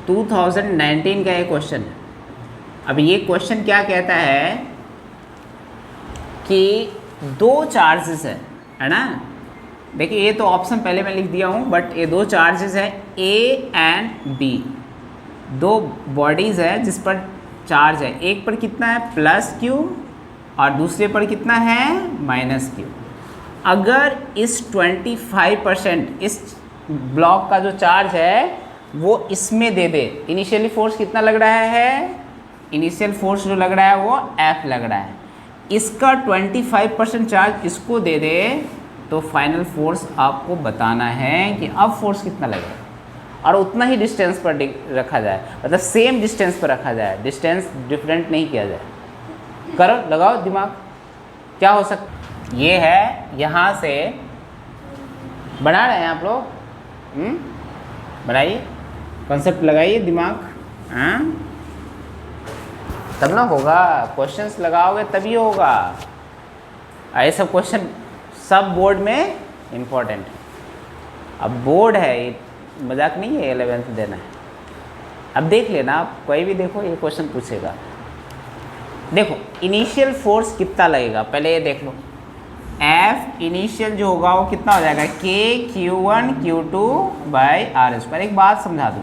2019 का ये क्वेश्चन है। अब ये क्वेश्चन क्या कहता है कि दो चार्जेस है ना। देखिए ये तो ऑप्शन पहले मैं लिख दिया हूँ, बट ये दो चार्जेस है ए एंड बी, दो बॉडीज़ है जिस पर चार्ज है। एक पर कितना है प्लस क्यू और दूसरे पर कितना है माइनस क्यू। अगर इस 25% इस ब्लॉक का जो चार्ज है वो इसमें दे दे, इनिशियली फोर्स कितना लग रहा है, इनिशियल फोर्स जो लग रहा है वो F लग रहा है, इसका 25% चार्ज इसको दे दे, तो फाइनल फोर्स आपको बताना है कि अब फोर्स कितना लगेगा। और उतना ही डिस्टेंस पर रखा जाए, मतलब सेम डिस्टेंस पर रखा जाए, डिस्टेंस डिफरेंट नहीं किया जाए। करो, लगाओ दिमाग, क्या हो सकता। ये है, यहाँ से बना रहे हैं आप लोग, बनाइए, कॉन्सेप्ट लगाइए दिमाग, हाँ तब ना होगा। क्वेश्चंस लगाओगे तभी होगा। ऐसे सब क्वेश्चन सब बोर्ड में इम्पोर्टेंट है। अब बोर्ड है, मजाक नहीं है 11th देना है। अब देख लेना, आप कोई भी देखो ये क्वेश्चन पूछेगा। देखो इनिशियल फोर्स कितना लगेगा, पहले ये देख लो। F इनिशियल जो होगा वो कितना हो जाएगा, K Q1 Q2 by are square. एक बात समझा दूँ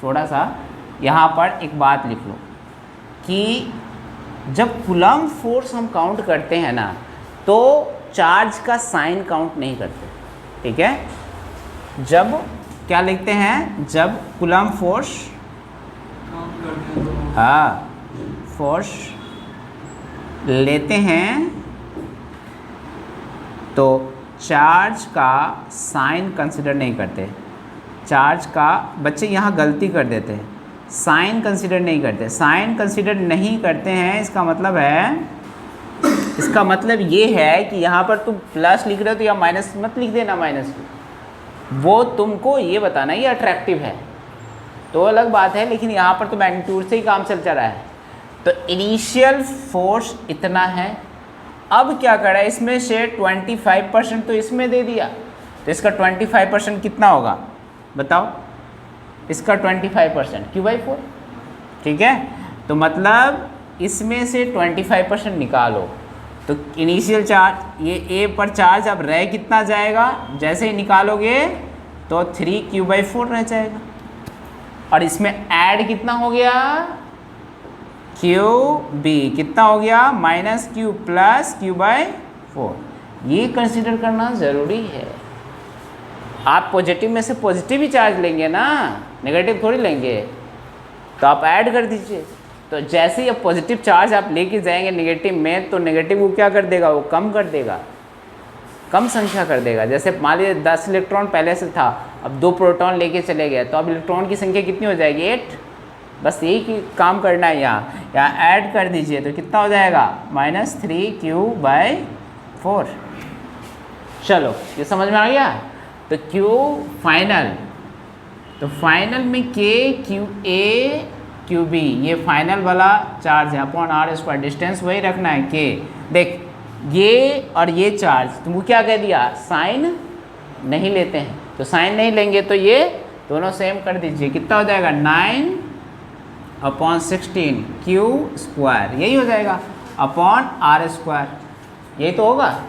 थोड़ा सा, यहाँ पर एक बात लिख लो कि जब कूलम्ब फोर्स हम काउंट करते हैं ना, तो चार्ज का साइन काउंट नहीं करते, ठीक है। जब क्या लिखते हैं, जब कूलम्ब फोर्स, हाँ फोर्स लेते हैं तो चार्ज का साइन कंसिडर नहीं करते। चार्ज का बच्चे यहाँ गलती कर देते हैं, साइन कंसिडर नहीं करते। साइन कंसिडर नहीं करते हैं, इसका मतलब है, इसका मतलब ये है कि यहाँ पर तुम प्लस लिख रहे हो तो या माइनस मत लिख देना, माइनस वो तुमको ये बताना ये अट्रैक्टिव है तो अलग बात है, लेकिन यहाँ पर तो मैग्नीट्यूड से ही काम चल रहा है। तो इनिशियल फोर्स इतना है। अब क्या करा, इसमें से 25% तो इसमें दे दिया, तो इसका 25% कितना होगा बताओ, इसका 25% Q/4, ठीक है। तो मतलब इसमें से 25% निकालो, तो इनिशियल चार्ज ये ए पर चार्ज अब रह कितना जाएगा, जैसे ही निकालोगे तो 3Q/4 रह जाएगा। और इसमें ऐड कितना हो गया, QB कितना हो गया, -Q प्लस Q/4। ये कंसिडर करना ज़रूरी है। आप पॉजिटिव में से पॉजिटिव ही चार्ज लेंगे ना, नेगेटिव थोड़ी लेंगे, तो आप ऐड कर दीजिए। तो जैसे ही अब पॉजिटिव चार्ज आप लेके जाएंगे नेगेटिव में, तो नेगेटिव को क्या कर देगा, वो कम कर देगा, कम संख्या कर देगा। जैसे मान लीजिए 10 इलेक्ट्रॉन पहले से था, अब 2 प्रोटॉन लेके चले गए, तो अब इलेक्ट्रॉन की संख्या कितनी हो जाएगी, 8। बस यही काम करना है, यहाँ ऐड कर दीजिए तो कितना हो जाएगा, -3Q/4। चलो ये समझ में आ गया। तो Q फाइनल, तो फाइनल में K QA QB ये फाइनल वाला चार्ज है अपॉन आर स्क्वायर, डिस्टेंस वही रखना है K। देख ये और ये चार्ज तुमको क्या कह दिया, साइन नहीं लेते हैं, तो साइन नहीं लेंगे तो ये दोनों सेम कर दीजिए, कितना हो जाएगा 9/16 Q², यही हो जाएगा अपॉन आर स्क्वायर, यही तो होगा।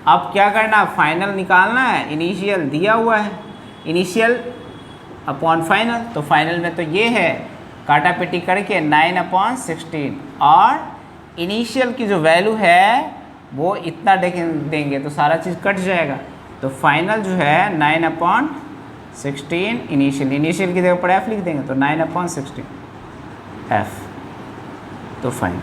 अब क्या करना, फाइनल निकालना है, इनिशियल दिया हुआ है, इनिशियल अपॉन फाइनल, तो फाइनल में तो ये है, काटा पेटी करके 9/16 और इनिशियल की जो वैल्यू है वो इतना देंगे तो सारा चीज़ कट जाएगा। तो फाइनल जो है 9/16 इनिशियल की जगह पर F लिख देंगे, तो 9/16 F, तो फाइनल।